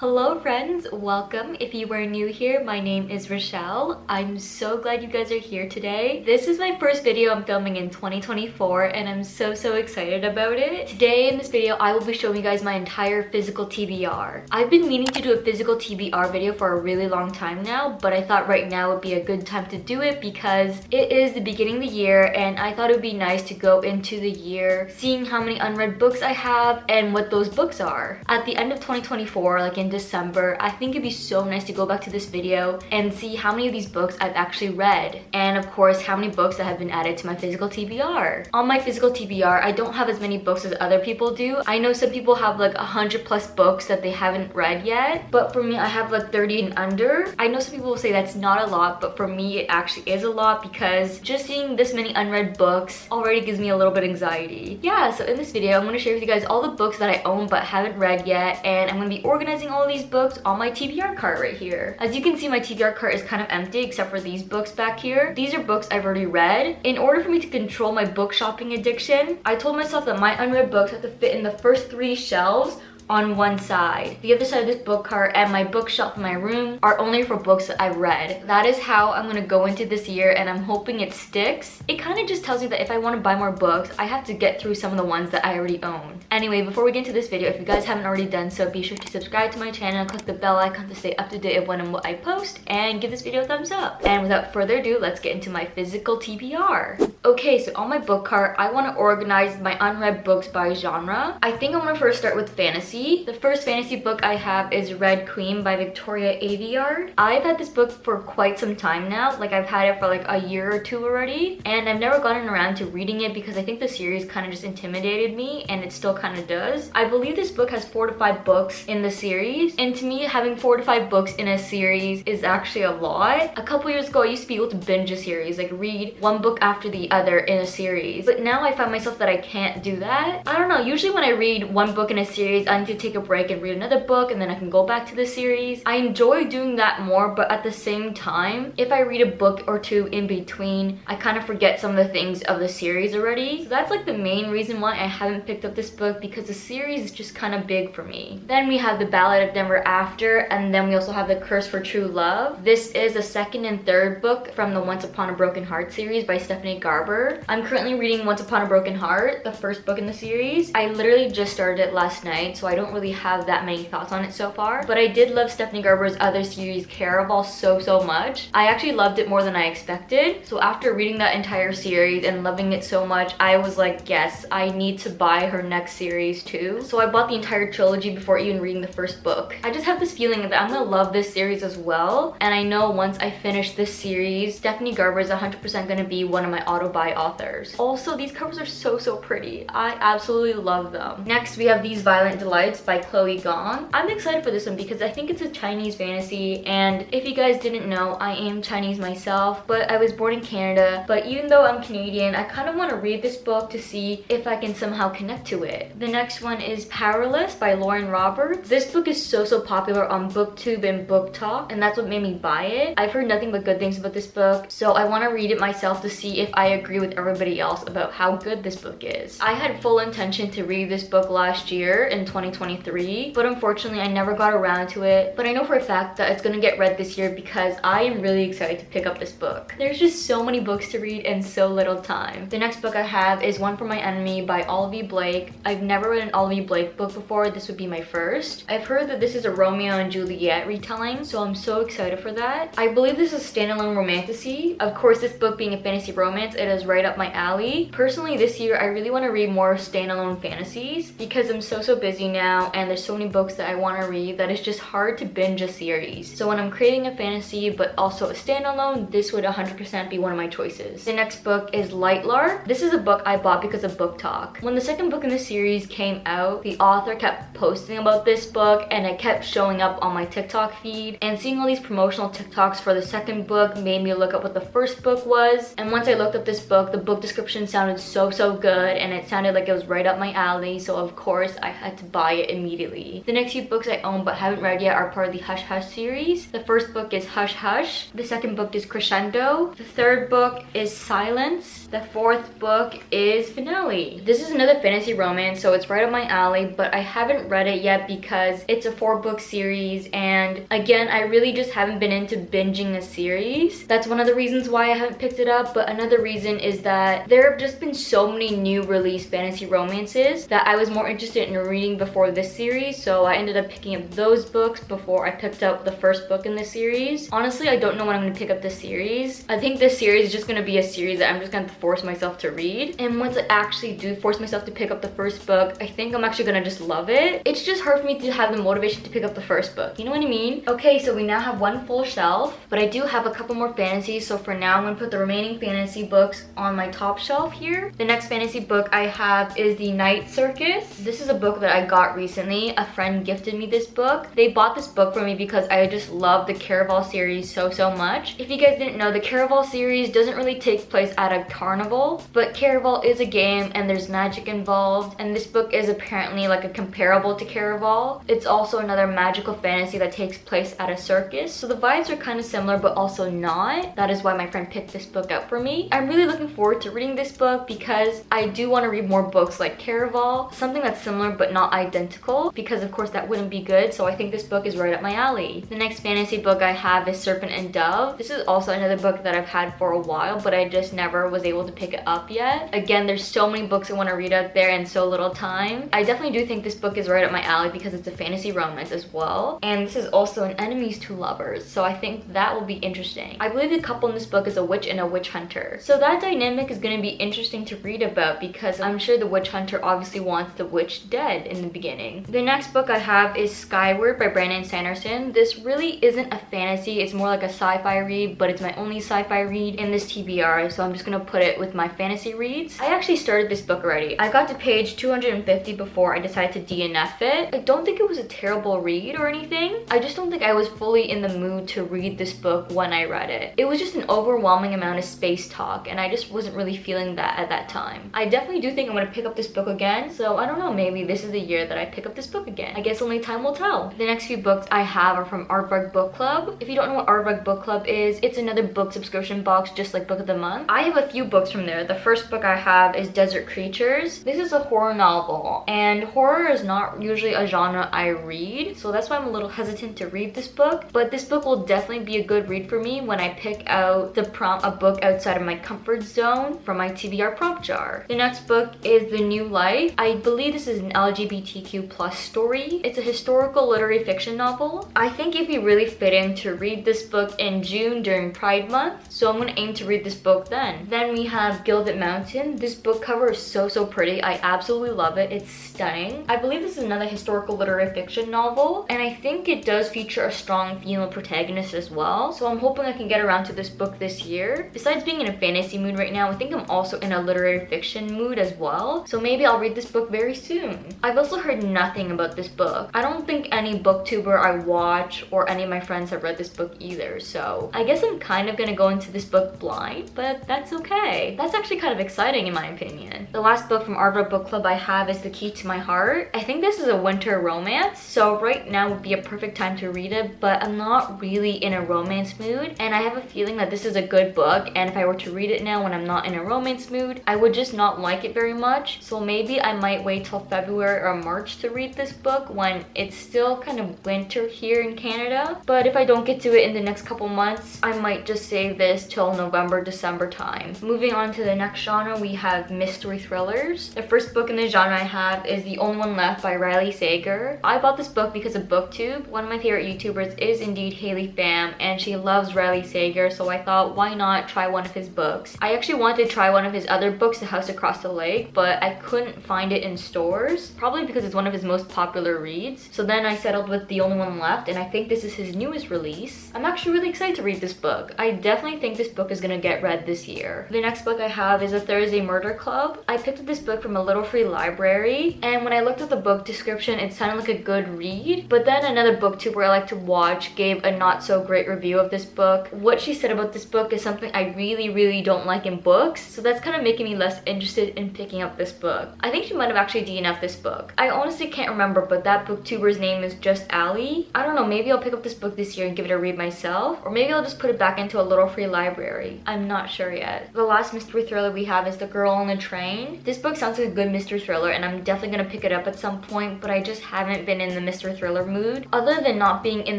Hello friends, welcome. If you are new here, my name is Rachelle. I'm so glad you guys are here today. This is my first video I'm filming in 2024 and I'm so excited about it. Today in this video, I will be showing you guys my entire physical TBR. I've been meaning to do a physical TBR video for a really long time now, but I thought right now would be a good time to do it because it is the beginning of the year and I thought it would be nice to go into the year seeing how many unread books I have and what those books are. At the end of 2024, like in December, I think it'd be so nice to go back to this video and see how many of these books I've actually read, and of course how many books that have been added to my physical TBR. On my physical TBR, I don't have as many books as other people do. I know some people have like 100+ books that they haven't read yet, but for me I have like 30 and under. I know some people will say that's not a lot, but for me it actually is a lot because just seeing this many unread books already gives me a little bit of anxiety. Yeah, so in this video I'm going to share with you guys all the books that I own but haven't read yet, and I'm going to be organizing all of these books on my TBR cart right here. As you can see, my TBR cart is kind of empty except for these books back here. These are books I've already read. In order for me to control my book shopping addiction, I told myself that my unread books have to fit in the first 3 shelves on one side. The other side of this book cart and my bookshelf in my room are only for books that I've read. That is how I'm gonna go into this year, and I'm hoping it sticks. It kind of just tells me that if I want to buy more books, I have to get through some of the ones that I already own. Anyway, before we get into this video, if you guys haven't already done so, be sure to subscribe to my channel and click the bell icon to stay up to date with when and what I post, and give this video a thumbs up. And without further ado, let's get into my physical TBR. Okay, so on my book cart, I want to organize my unread books by genre. I think I'm gonna first start with fantasy. The first fantasy book I have is Red Queen by Victoria Aveyard. I've had this book for quite some time now. Like, I've had it for like a year or 2 already, and I've never gotten around to reading it because I think the series kind of just intimidated me, and it still kind of does. I believe this book has 4 to 5 books in the series, and to me having 4 to 5 books in a series is actually a lot. A couple years ago I used to be able to binge a series, like read one book after the other in a series, but now I find myself that I can't do that. I don't know, usually when I read one book in a series, I need to take a break and read another book, and then I can go back to the series. I enjoy doing that more, but at the same time, if I read a book or 2 in between, I kind of forget some of the things of the series already. So that's like the main reason why I haven't picked up this book, because the series is just kind of big for me. Then we have The Ballad of Never After, and then we also have The Curse for True Love. This is the second and third book from the Once Upon a Broken Heart series by Stephanie Garber. I'm currently reading Once Upon a Broken Heart, the first book in the series. I literally just started it last night, so I don't really have that many thoughts on it so far, but I did love Stephanie Garber's other series, Caraval, so much. I actually loved it more than I expected. So after reading that entire series and loving it so much, I was like, yes, I need to buy her next series too. So I bought the entire trilogy before even reading the first book. I just have this feeling that I'm gonna love this series as well, and I know once I finish this series, Stephanie Garber is 100% gonna be one of my auto-buy authors. Also, these covers are so pretty. I absolutely love them. Next, we have These Violent Delights by Chloe Gong. I'm excited for this one because I think it's a Chinese fantasy, and if you guys didn't know, I am Chinese myself, but I was born in Canada. But even though I'm Canadian, I kind of want to read this book to see if I can somehow connect to it. The next one is Powerless by Lauren Roberts. This book is so popular on BookTube and Book Talk, and that's what made me buy it. I've heard nothing but good things about this book, so I want to read it myself to see if I agree with everybody else about how good this book is. I had full intention to read this book last year in 2023, but unfortunately I never got around to it. But I know for a fact that it's gonna get read this year because I am really excited to pick up this book. There's just so many books to read and so little time. The next book I have is One for My Enemy by Olivia Blake. I've never read an Olivia Blake book before. This would be my first. I've heard that this is a Romeo and Juliet retelling, so I'm so excited for that. I believe this is a standalone romantasy. Of course, this book being a fantasy romance, it is right up my alley. Personally, this year I really want to read more standalone fantasies because I'm so busy now, and there's so many books that I want to read that it's just hard to binge a series. So when I'm creating a fantasy but also a standalone, this would 100% be one of my choices. The next book is Lightlark. This is a book I bought because of Book Talk. When the second book in the series came out, the author kept posting about this book and it kept showing up on my TikTok feed, and seeing all these promotional TikToks for the second book made me look up what the first book was. And once I looked up this book, the book description sounded so good, and it sounded like it was right up my alley, so of course I had to buy buy it immediately. The next few books I own but haven't read yet are part of the Hush Hush series. The first book is Hush Hush. The second book is Crescendo. The third book is Silence. The fourth book is Finale. This is another fantasy romance, so it's right up my alley, but I haven't read it yet because it's a 4-book series, and again, I really just haven't been into binging a series. That's one of the reasons why I haven't picked it up, but another reason is that there have just been so many new release fantasy romances that I was more interested in reading before this series, so I ended up picking up those books before I picked up the first book in the series. Honestly, I don't know when I'm going to pick up this series. I think this series is just going to be a series that I'm just going to force myself to read, and once I actually do force myself to pick up the first book, I think I'm actually going to just love it. It's just hard for me to have the motivation to pick up the first book, you know what I mean? Okay, so we now have one full shelf, but I do have a couple more fantasies, so for now I'm going to put the remaining fantasy books on my top shelf here. The next fantasy book I have is The Night Circus. This is a book that I got recently. A friend gifted me this book. They bought this book for me because I just love the Caraval series so much. If you guys didn't know, the Caraval series doesn't really take place at a carnival, but Caraval is a game and there's magic involved, and this book is apparently like a comparable to Caraval. It's also another magical fantasy that takes place at a circus, so the vibes are kind of similar but also not. That is why my friend picked this book out for me. I'm really looking forward to reading this book because I do want to read more books like Caraval, something that's similar but not identical, because of course that wouldn't be good, so I think this book is right up my alley. The next fantasy book I have is Serpent and Dove. This is also another book that I've had for a while, but I just never was able to pick it up yet. Again, there's so many books I want to read out there and so little time. I definitely do think this book is right up my alley because it's a fantasy romance as well, and this is also an enemies to lovers, so I think that will be interesting. I believe the couple in this book is a witch and a witch hunter, so that dynamic is going to be interesting to read about because I'm sure the witch hunter obviously wants the witch dead in the beginning. The next book I have is Skyward by Brandon Sanderson. This really isn't a fantasy, it's more like a sci-fi read, but it's my only sci-fi read in this TBR, so I'm just gonna put it with my fantasy reads. I actually started this book already. I got to page 250 before I decided to DNF it. I don't think it was a terrible read or anything. I just don't think I was fully in the mood to read this book when I read it. It was just an overwhelming amount of space talk, and I just wasn't really feeling that at that time. I definitely do think I'm gonna pick up this book again, so I don't know, maybe this is the year that I pick up this book again. I guess only time will tell. The next few books I have are from Aardvark Book Club. If you don't know what Aardvark Book Club is, it's another book subscription box just like Book of the Month. I have a few books from there. The first book I have is Desert Creatures. This is a horror novel, and horror is not usually a genre I read, so that's why I'm a little hesitant to read this book, but this book will definitely be a good read for me when I pick out a book outside of my comfort zone from my TBR prompt jar. The next book is The New Life. I believe this is an LGBTQ plus story. It's a historical literary fiction novel. I think it'd be really fitting to read this book in June during Pride Month, so I'm gonna aim to read this book then. Then we have Gilded Mountain. This book cover is so pretty. I absolutely love it. It's stunning. I believe this is another historical literary fiction novel, and I think it does feature a strong female protagonist as well, so I'm hoping I can get around to this book this year. Besides being in a fantasy mood right now, I think I'm also in a literary fiction mood as well, so maybe I'll read this book very soon. I've also heard nothing about this book. I don't think any booktuber I watch or any of my friends have read this book either, so I guess I'm kind of gonna go into this book blind, but that's okay. That's actually kind of exciting in my opinion. The last book from Aardvark Book Club I have is The Key to My Heart. I think this is a winter romance, so right now would be a perfect time to read it, but I'm not really in a romance mood, and I have a feeling that this is a good book, and if I were to read it now when I'm not in a romance mood, I would just not like it very much, so maybe I might wait till February or March to read this book when it's still kind of winter here in Canada. But if I don't get to it in the next couple months, I might just save this till November, December time. Moving on to the next genre, we have mystery thrillers. The first book in the genre I have is The Only One Left by Riley Sager. I bought this book because of BookTube. One of my favorite YouTubers is indeed Haley Pham, and she loves Riley Sager, so I thought, why not try one of his books? I actually wanted to try one of his other books, The House Across the Lake, but I couldn't find it in stores, probably because it's one of his most popular reads. So then I settled with The Only One Left, and I think this is his newest release. I'm actually really excited to read this book. I definitely think this book is gonna get read this year. The next book I have is A Thursday Murder Club. I picked up this book from a little free library, and when I looked at the book description, it sounded like a good read, but then another booktuber I like to watch gave a not so great review of this book. What she said about this book is something I really don't like in books, so that's kind of making me less interested in picking up this book. I think she might have actually DNF'd this book. I honestly can't remember, but that booktuber's name is just Ali. I don't know, maybe I'll pick up this book this year and give it a read myself, or maybe I'll just put it back into a little free library. I'm not sure yet. The last mystery thriller we have is The Girl on the Train. This book sounds like a good mystery thriller, and I'm definitely gonna pick it up at some point, but I just haven't been in the mystery thriller mood. Other than not being in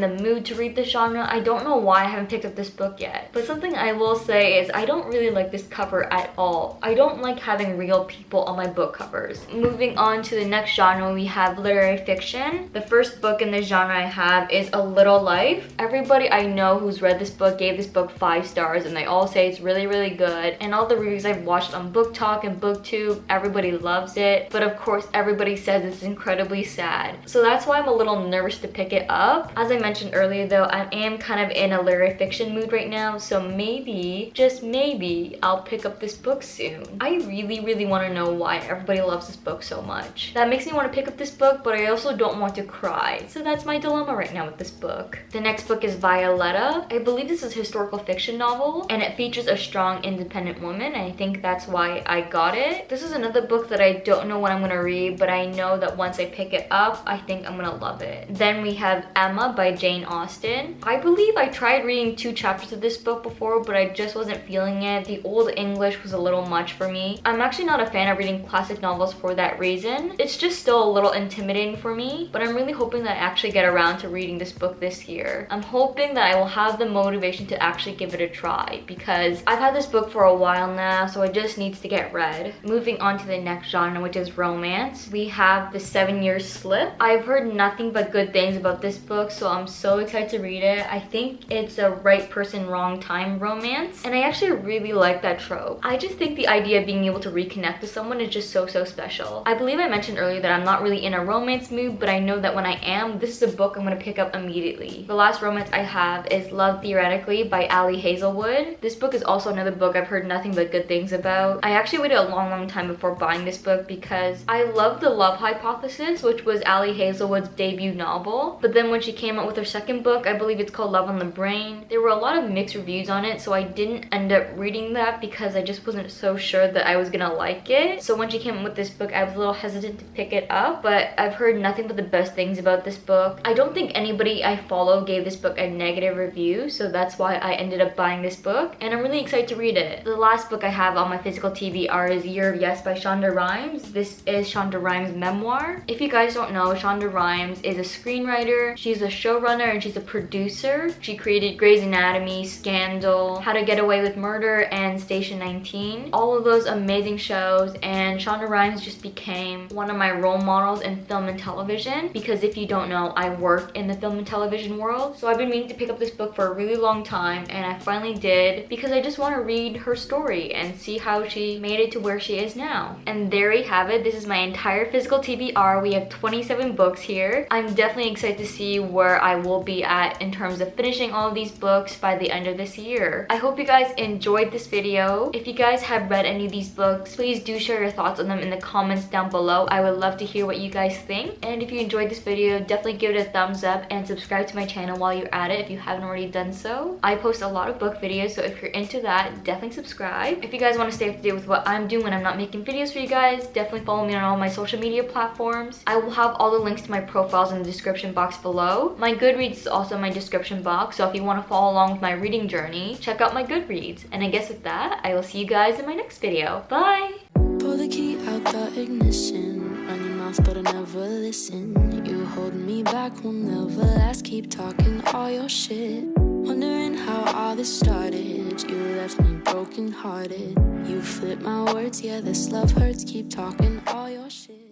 the mood to read the genre, I don't know why I haven't picked up this book yet. But something I will say is I don't really like this cover at all. I don't like having real people on my book covers. Moving on to the next genre, we have literary fiction. The first book in this genre I have is A Little Life. Everybody I know who's read this book gave this book 5 stars, and they all say it's really, really good. And all the reviews I've watched on Book Talk and BookTube, everybody loves it. But of course, everybody says it's incredibly sad. So that's why I'm a little nervous to pick it up. As I mentioned earlier though, I am kind of in a literary fiction mood right now, so maybe, just maybe, I'll pick up this book soon. I really, really want to know why everybody loves this book so much. That makes me want to pick up this book, but I also don't want to cry. So that's my dilemma right now with this book. The next book is Violetta. I believe this is a historical fiction novel, and it features a strong, independent woman. I think that's why I got it. This is another book that I don't know when I'm gonna read, but I know that once I pick it up, I think I'm gonna love it. Then we have Emma by Jane Austen. I believe I tried reading 2 chapters of this book before, but I just wasn't feeling it. The old English was a little much for me. I'm actually not a fan of reading classic novels for that reason. It's just still a little intimidating for me, but I'm really hoping that I actually get around to reading this book this year. I'm hoping that I will have the motivation to actually give it a try, because I've had this book for a while now, so it just needs to get read. Moving on to the next genre, which is romance, we have The 7 Years Slip. I've heard nothing but good things about this book, so I'm so excited to read it. I think it's a right person, wrong time romance, and I actually really like that trope. I just think the idea of being able to reconnect with someone is just so special. I believe I mentioned earlier that I'm not really in a romance mood, but I know that when I am, this is a book I'm gonna pick up immediately. The last romance I have is Love Theoretically by Ali Hazelwood. This book is also another book I've heard nothing but good things about. I actually waited a long time before buying this book because I love The Love Hypothesis, which was Ali Hazelwood's debut novel. But then when she came out with her second book, I believe it's called Love on the Brain, there were a lot of mixed reviews on it, so I didn't end up reading that because I just wasn't so sure that I was gonna like it. So when she came out with this book, I was a little hesitant to pick it up, but I've heard nothing but the best things about this book. I don't think anybody I follow gave this book a negative review, so that's why I ended up buying this book, and I'm really excited to read it. The last book I have on my physical TBR is Year of Yes by Shonda Rhimes. This is Shonda Rhimes' memoir. If you guys don't know, Shonda Rhimes is a screenwriter, she's a showrunner, and she's a producer. She created Grey's Anatomy, Scandal, How to Get Away with Murder, and Station 19. All of those amazing shows, and Shonda Rhimes just became one of my role models in film and television, because if you don't know, I work in the film and television world. So I've been meaning to pick up this book for a really long time, and I finally did, because I just want to read her story and see how she made it to where she is now. And there you have it. This is my entire physical TBR. We have 27 books here. I'm definitely excited to see where I will be at in terms of finishing all of these books by the end of this year. I hope you guys enjoyed this video. If you guys have read any of these books, please do share your thoughts on them in the comments down below. I would love to hear what you guys think. And if you enjoyed this video, definitely give it a thumbs up and subscribe to my channel while you're at it if you haven't already done so. I post a lot of book videos, so if you're into that, definitely subscribe. If you guys want to stay up to date with what I'm doing when I'm not making videos for you guys, definitely follow me on all my social media platforms. I will have all the links to my profiles in the description box below. My Goodreads is also in my description box, so if you want to follow along with my reading journey, check out my Goodreads. And I guess with that, I will see you guys in my next video. Bye! Pull the key out the ignition, run your mouth but I never listen. You hold me back, will never last, keep talking all your shit. Wondering how all this started, you left me broken hearted. You flip my words, yeah this love hurts, keep talking all your shit.